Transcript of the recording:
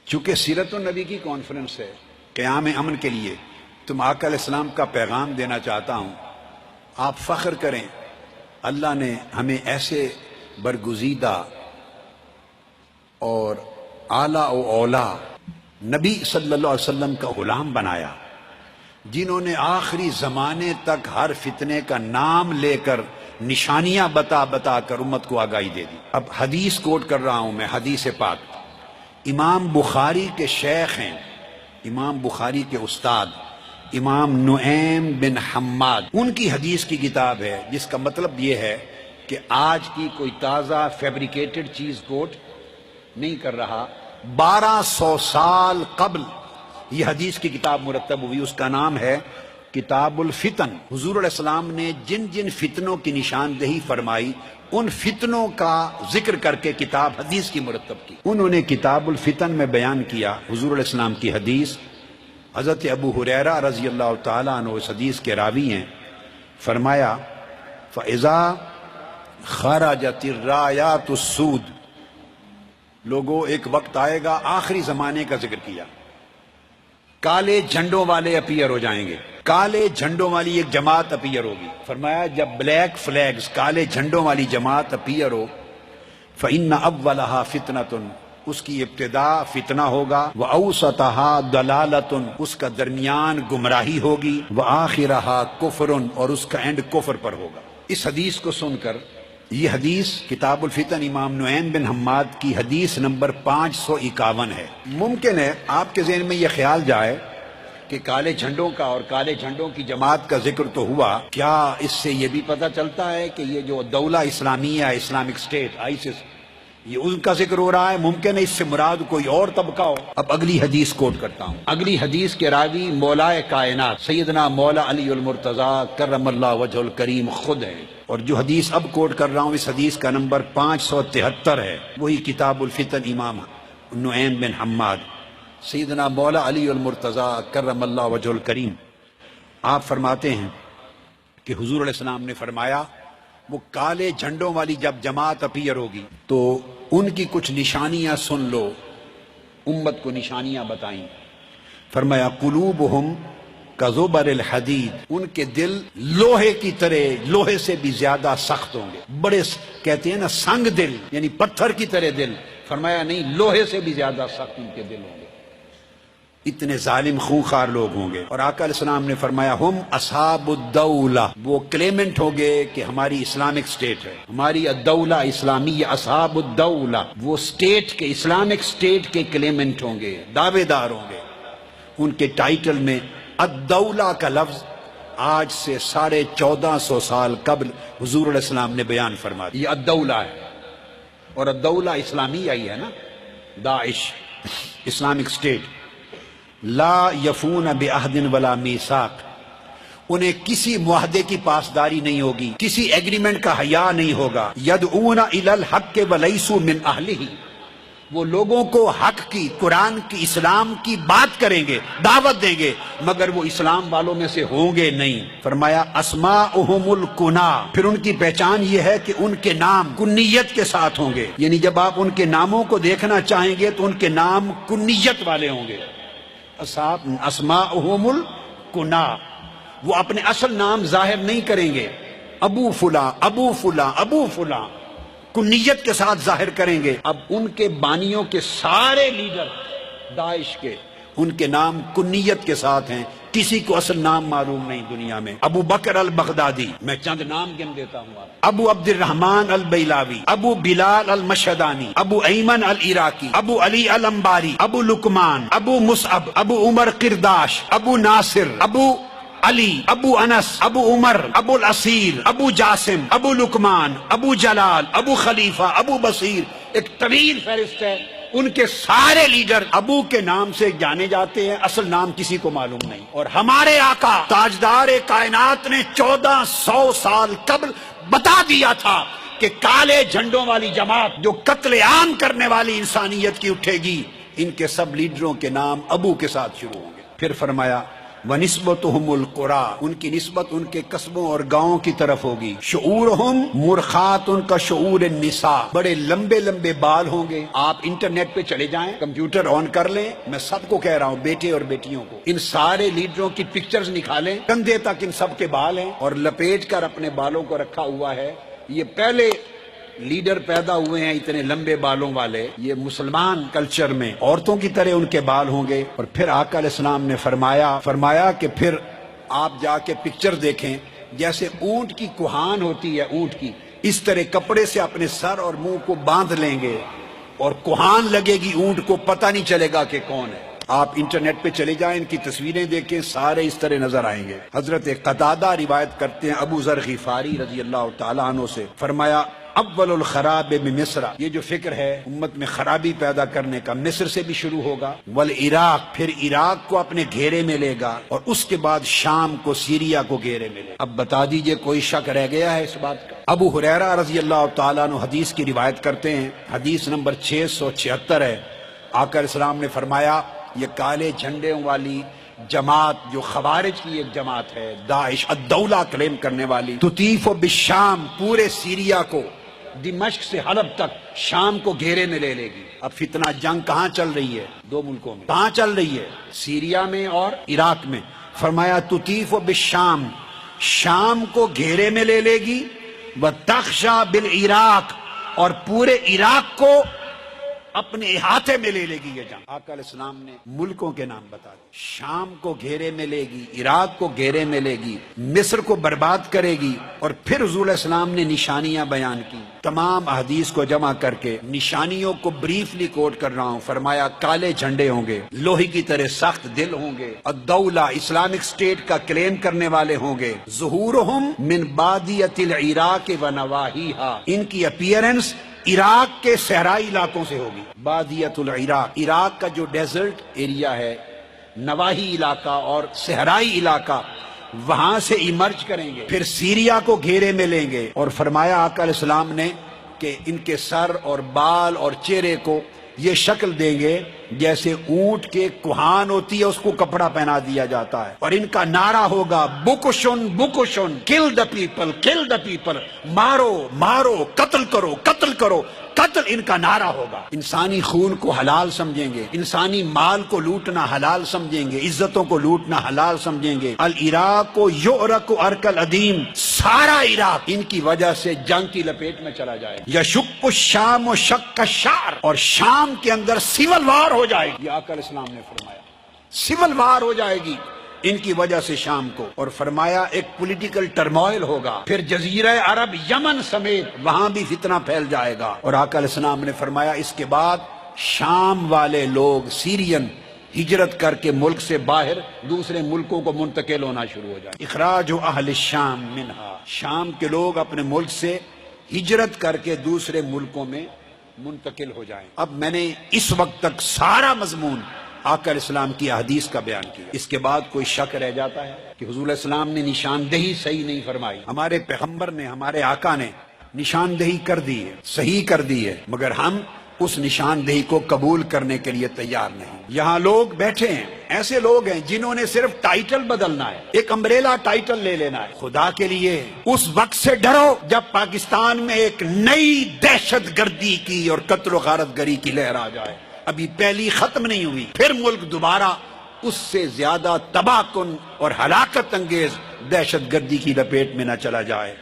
چونکہ سیرت النبی کی کانفرنس ہے قیام امن کے لیے، تم آقا علیہ السلام کا پیغام دینا چاہتا ہوں۔ آپ فخر کریں، اللہ نے ہمیں ایسے برگزیدہ اور اعلیٰ و اولا نبی صلی اللہ علیہ وسلم کا غلام بنایا، جنہوں نے آخری زمانے تک ہر فتنے کا نام لے کر نشانیاں بتا بتا کر امت کو آگاہی دے دی۔ اب حدیث کوٹ کر رہا ہوں میں، حدیث پاک، امام بخاری کے شیخ ہیں، امام بخاری کے استاد امام نعیم بن حماد، ان کی حدیث کی کتاب ہے، جس کا مطلب یہ ہے کہ آج کی کوئی تازہ فیبریکیٹڈ چیز کوٹ نہیں کر رہا، 1200 سال قبل یہ حدیث کی کتاب مرتب ہوئی، اس کا نام ہے کتاب الفتن۔ حضور علیہ السلام نے جن جن فتنوں کی نشاندہی فرمائی، ان فتنوں کا ذکر کر کے کتاب حدیث کی مرتب کی۔ انہوں نے کتاب الفتن میں بیان کیا حضور علیہ السلام کی حدیث۔ حضرت ابو ہریرہ رضی اللہ تعالیٰ عنہ اس حدیث کے راوی ہیں، فرمایا فَإِذَا خَرَجَتِ الرَّایَاتُ السُّودُ، لوگوں ایک وقت آئے گا، آخری زمانے کا ذکر کیا، کالے جھنڈوں والے اپیئر ہو جائیں گے، کالے جھنڈوں والی ایک جماعت اپیئر ہوگی۔ فرمایا جب بلیک فلیگز، کالے جھنڈوں والی جماعت اپیئر ہو، فَإِنَّ أَوَّلَهَا فِتْنَةٌ، اس کی ابتدا فتنہ ہوگا، وَأَوْسَطَهَا ضَلَالَةٌ، اس کا درمیان گمراہی ہوگی، وَآخِرَهَا كُفْرٌ، اور اس کا اینڈ کفر پر ہوگا۔ اس حدیث کو سن کر، یہ حدیث کتاب الفتن امام نعیم بن حماد کی حدیث نمبر 551 ہے۔ ممکن ہے آپ کے ذہن میں یہ خیال جائے کہ کالے جھنڈوں کا اور کالے جھنڈوں کی جماعت کا ذکر تو ہوا، کیا اس سے یہ بھی پتہ چلتا ہے کہ یہ جو دولہ اسلامیہ، اسلامک اسٹیٹ، آئیسس، یہ ان کا ذکر ہو رہا ہے؟ ممکن ہے اس سے مراد کوئی اور طبقہ ہو۔ اب اگلی حدیث کوٹ کرتا ہوں۔ اگلی حدیث کے راوی مولائے کائنات سیدنا مولا علی المرتضیٰ کرم اللہ وجہ الکریم خود ہے، اور جو حدیث اب کوٹ کر رہا ہوں اس حدیث کا نمبر 573 ہے، وہی کتاب الفتن امام نعیم بن حماد سیدنا مولا علی المرتضیٰ کرم اللہ وجہ الکریم۔ آپ فرماتے ہیں کہ حضور علیہ السلام نے فرمایا وہ کالے جھنڈوں والی جب جماعت اپیئر ہوگی تو ان کی کچھ نشانیاں سن لو۔ امت کو نشانیاں بتائیں۔ فرمایا قلوبہم کزبر الحدید، ان کے دل لوہے کی طرح، لوہے سے بھی زیادہ سخت ہوں گے، بڑے کہتے ہیں نا سنگ دل، یعنی پتھر کی طرح دل۔ فرمایا نہیں، لوہے سے بھی زیادہ سخت ان کے دل ہوں گے، اتنے ظالم خونخوار لوگ ہوں گے۔ اور آقا علیہ السلام نے فرمایا ہم اصحاب الدولہ، وہ کلیمنٹ ہوں گے کہ ہماری اسلامک اسٹیٹ ہے، ہماری الدولہ اسلامی، اصحاب الدولہ، وہ اسٹیٹ کے، اسلامک اسٹیٹ کے کلیمنٹ ہوں گے، دعوے دار ہوں گے۔ ان کے ٹائٹل میں الدولہ کا لفظ آج سے 1450 سال قبل حضور علیہ السلام نے بیان فرما دیا، یہ الدولہ ہے، اور الدولہ اسلامیہ ہی ہے نا، داعش، اسلامک اسٹیٹ۔ لا یفون بعہد ولا میثاق، انہیں کسی معاہدے کی پاسداری نہیں ہوگی، کسی ایگریمنٹ کا حیا نہیں ہوگا۔ یدعون الی الحق ولیسوا من اہلہ، وہ لوگوں کو حق کی، قرآن کی، اسلام کی بات کریں گے، دعوت دیں گے، مگر وہ اسلام والوں میں سے ہوں گے نہیں۔ فرمایا اسماؤہم الکنا، پھر ان کی پہچان یہ ہے کہ ان کے نام کنیت کے ساتھ ہوں گے، یعنی جب آپ ان کے ناموں کو دیکھنا چاہیں گے تو ان کے نام کنیت والے ہوں گے۔ اسماؤہم الکنا، وہ اپنے اصل نام ظاہر نہیں کریں گے، ابو فلاں ابو فلاں ابو فلاں، کنیت کے ساتھ ظاہر کریں گے۔ اب ان کے بانیوں کے سارے لیڈر داعش کے، ان کے نام کنیت کے ساتھ ہیں، کسی کو اصل نام معلوم نہیں دنیا میں۔ ابو بکر البغدادی، میں چند نام گن دیتا ہوں آپ، ابو عبد الرحمن البیلاوی، ابو بلال المشہدانی، ابو ایمن العراقی، ابو علی الانباری، ابو لقمان، ابو مصعب، ابو عمر قرداش، ابو ناصر، ابو علی، ابو انس، ابو عمر، ابو الاسیر، ابو جاسم، ابو لقمان، ابو جلال، ابو خلیفہ، ابو بصیر، ایک طویل فہرست ہے۔ ان کے سارے لیڈر ابو کے نام سے جانے جاتے ہیں، اصل نام کسی کو معلوم نہیں۔ اور ہمارے آقا تاجدار کائنات نے 1400 سال قبل بتا دیا تھا کہ کالے جھنڈوں والی جماعت جو قتل عام کرنے والی انسانیت کی اٹھے گی، ان کے سب لیڈروں کے نام ابو کے ساتھ شروع ہوں گے۔ پھر فرمایا وَنِسْبَتُهُمُ الْقُرَىٰ، ان کی نسبت ان کے قصبوں اور گاؤں کی طرف ہوگی. شعورہم مرخات، ان کا شعور النساء، بڑے لمبے لمبے بال ہوں گے. آپ انٹرنیٹ پہ چلے جائیں، کمپیوٹر آن کر لیں، میں سب کو کہہ رہا ہوں، بیٹے اور بیٹیوں کو، ان سارے لیڈروں کی پکچرز نکالیں، کندھے تک ان سب کے بال ہیں اور لپیٹ کر اپنے بالوں کو رکھا ہوا ہے. یہ پہلے لیڈر پیدا ہوئے ہیں اتنے لمبے بالوں والے. یہ مسلمان کلچر میں عورتوں کی طرح ان کے بال ہوں گے. اور پھر آقا علیہ السلام نے فرمایا کہ پھر آپ جا کے پکچر دیکھیں، جیسے اونٹ کی کوہان ہوتی ہے، اونٹ کی، اس طرح کپڑے سے اپنے سر اور منہ کو باندھ لیں گے اور کوہان لگے گی، اونٹ کو پتہ نہیں چلے گا کہ کون ہے. آپ انٹرنیٹ پہ چلے جائیں، ان کی تصویریں دیکھیں، سارے اس طرح نظر آئیں گے. حضرت قتادہ روایت کرتے ہیں ابو ذر غفاری رضی اللہ تعالیٰ عنہ سے، فرمایا اول الخراب بمصر، یہ جو فکر ہے امت میں خرابی پیدا کرنے کا مصر سے بھی شروع ہوگا. والعراق، پھر عراق کو اپنے گھیرے میں لے گا، اور اس کے بعد شام کو، سیریا کو گھیرے میں لے گا. اب بتا دیجئے کوئی شک رہ گیا ہے اس بات کا؟ ابو ہریرہ رضی اللہ تعالیٰ عنہ حدیث کی روایت کرتے ہیں، حدیث نمبر 676 ہے. آقا علیہ السلام نے فرمایا یہ کالے جھنڈوں والی جماعت جو خوارج کی ایک جماعت ہے، داعش الدولہ کلیم کرنے والی، تطیف بالشام، پورے سیریا کو، دمشق سے حلب تک، شام کو گھیرے میں لے لے گی. اب فتنہ جنگ کہاں چل رہی ہے؟ دو ملکوں میں. کہاں چل رہی ہے؟ سیریا میں اور عراق میں. فرمایا تطیف بالشام، شام کو گھیرے میں لے لے گی، وتخشى بالعراق، اور پورے عراق کو اپنے احاطے میں لے لے گی یہ جنگ. آقا علیہ السلام نے ملکوں کے نام بتا دیے. شام کو گھیرے میں لے گی، عراق کو گھیرے میں لے گی، مصر کو برباد کرے گی. اور پھر حضور علیہ السلام نے نشانیاں بیان کی. تمام احادیث کو جمع کر کے نشانیوں کو بریفلی کوٹ کر رہا ہوں. فرمایا کالے جھنڈے ہوں گے، لوہے کی طرح سخت دل ہوں گے، الدولہ اسلامک اسٹیٹ کا کلیم کرنے والے ہوں گے. ظہورہم من بادیۃ العراق ونواحیہا، ان کی اپیئرنس عراق کے صحرائی علاقوں سے ہوگی. بادیۃ العراق، عراق کا جو ڈیزرٹ ایریا ہے، نواحی علاقہ اور صحرائی علاقہ، وہاں سے ایمرج کریں گے. پھر سیریا کو گھیرے میں لیں گے. اور فرمایا آقا علیہ السلام نے کہ ان کے سر اور بال اور چہرے کو یہ شکل دیں گے جیسے اونٹ کے کوہان ہوتی ہے، اس کو کپڑا پہنا دیا جاتا ہے. اور ان کا نعرہ ہوگا بکشن بکشن، کل دا پیپل، کل دا پیپل، مارو مارو، قتل کرو قتل کرو قتل، ان کا نعرہ ہوگا. انسانی خون کو حلال سمجھیں گے، انسانی مال کو لوٹنا حلال سمجھیں گے، عزتوں کو لوٹنا حلال سمجھیں گے. العراق کو یعرق ارک العدیم، سارا عراق ان کی وجہ سے جنگ کی لپیٹ میں چلا جائے گا. یشق الشام و شق الشعر، اور شام کے اندر سول وار ہو جائے گی. یہ آقا علیہ السلام نے فرمایا سول وار ہو جائے گی ان کی وجہ سے شام کو. اور فرمایا ایک پولیٹیکل ٹرموائل ہوگا. پھر جزیرہ عرب، یمن سمیت وہاں بھی فتنہ پھیل جائے گا. اور آقا علیہ السلام نے فرمایا اس کے بعد شام والے لوگ، سیرین، ہجرت کر کے ملک سے باہر دوسرے ملکوں کو منتقل ہونا شروع ہو جائے. اخراج اہل الشام منہا، شام کے لوگ اپنے ملک سے ہجرت کر کے دوسرے ملکوں میں منتقل ہو جائیں. اب میں نے اس وقت تک سارا مضمون آقا علیہ السلام کی احادیث کا بیان کیا. اس کے بعد کوئی شک رہ جاتا ہے کہ حضور علیہ السلام نے نشاندہی صحیح نہیں فرمائی. ہمارے پیغمبر نے، ہمارے آقا نے نشاندہی کر دی ہے، صحیح کر دی ہے، مگر ہم اس نشاندہی کو قبول کرنے کے لیے تیار نہیں. یہاں لوگ بیٹھے ہیں، ایسے لوگ ہیں جنہوں نے صرف ٹائٹل بدلنا ہے، ایک امبریلا ٹائٹل لے لینا ہے. خدا کے لیے اس وقت سے ڈرو جب پاکستان میں ایک نئی دہشت گردی کی اور قتل و غارت گری کی لہر آ جائے. ابھی پہلی ختم نہیں ہوئی، پھر ملک دوبارہ اس سے زیادہ تباہ کن اور ہلاکت انگیز دہشت گردی کی لپیٹ میں نہ چلا جائے.